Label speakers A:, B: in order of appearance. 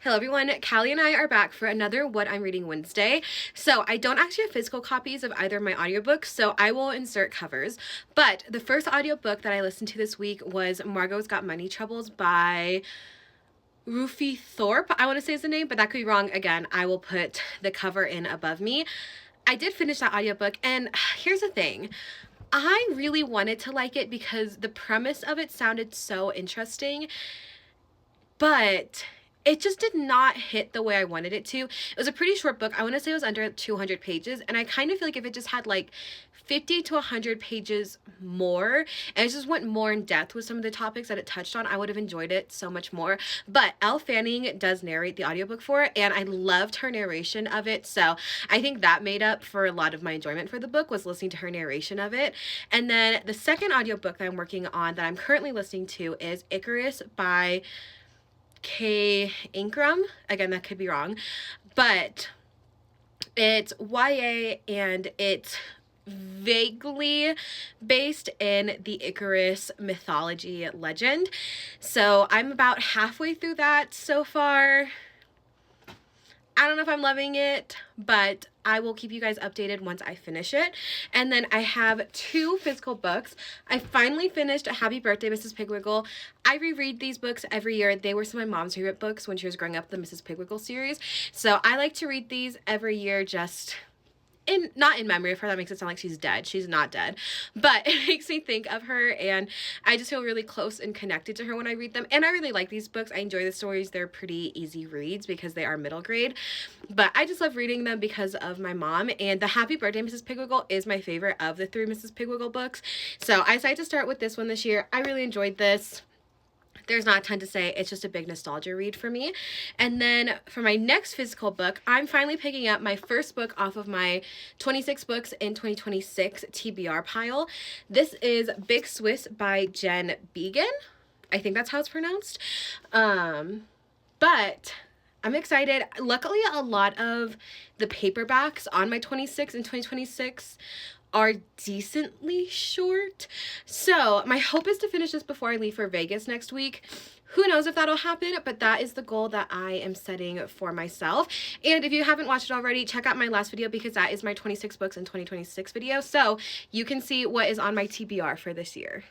A: Hello everyone, Callie and I are back for another What I'm Reading Wednesday. So I don't actually have physical copies of either of my audiobooks, so I will insert covers. But the first audiobook that I listened to this week was Margot's Got Money Troubles by Rufy Thorpe, I want to say is the name, but that could be wrong. Again, I will put the cover in above me. I did finish that audiobook, and here's the thing. I really wanted to like it because the premise of it sounded so interesting, but it just did not hit the way I wanted it to. It was a pretty short book. I want to say it was under 200 pages, and I kind of feel like if it just had like 50 to 100 pages more and it just went more in depth with some of the topics that it touched on, I would have enjoyed it so much more. But Elle Fanning does narrate the audiobook for it, and I loved her narration of it, so I think that made up for a lot of my enjoyment for the book, was listening to her narration of it. And then the second audiobook that I'm working on that I'm currently listening to is Icarus by K. Ankrum. Again, that could be wrong, but it's YA and it's vaguely based in the Icarus mythology legend. So I'm about halfway through that so far. I don't know if I'm loving it, but I will keep you guys updated once I finish it. And then I have two physical books. I finally finished Happy Birthday, Mrs. Pigwiggle. I reread these books every year. They were some of my mom's favorite books when she was growing up, the Mrs. Pigwiggle series. So I like to read these every year, just not in memory of her. That makes it sound like she's dead. She's not dead, but it makes me think of her, and I just feel really close and connected to her when I read them. And I really like these books. I enjoy the stories. They're pretty easy reads because they are middle grade, but I just love reading them because of my mom. And the Happy Birthday, Mrs. Pigwiggle is my favorite of the three Mrs. Pigwiggle books, so I decided to start with this one this year. I really enjoyed this. There's not a ton to say. It's just a big nostalgia read for me. And then for my next physical book, I'm finally picking up my first book off of my 26 books in 2026 TBR pile. This is Big Swiss by Jen Began. I think that's how it's pronounced. But I'm excited. Luckily, a lot of the paperbacks on my 26 and 2026 are decently short. So my hope is to finish this before I leave for Vegas next week. Who knows if that'll happen, but that is the goal that I am setting for myself. And if you haven't watched it already, check out my last video because that is my 26 books in 2026 video. So you can see what is on my TBR for this year.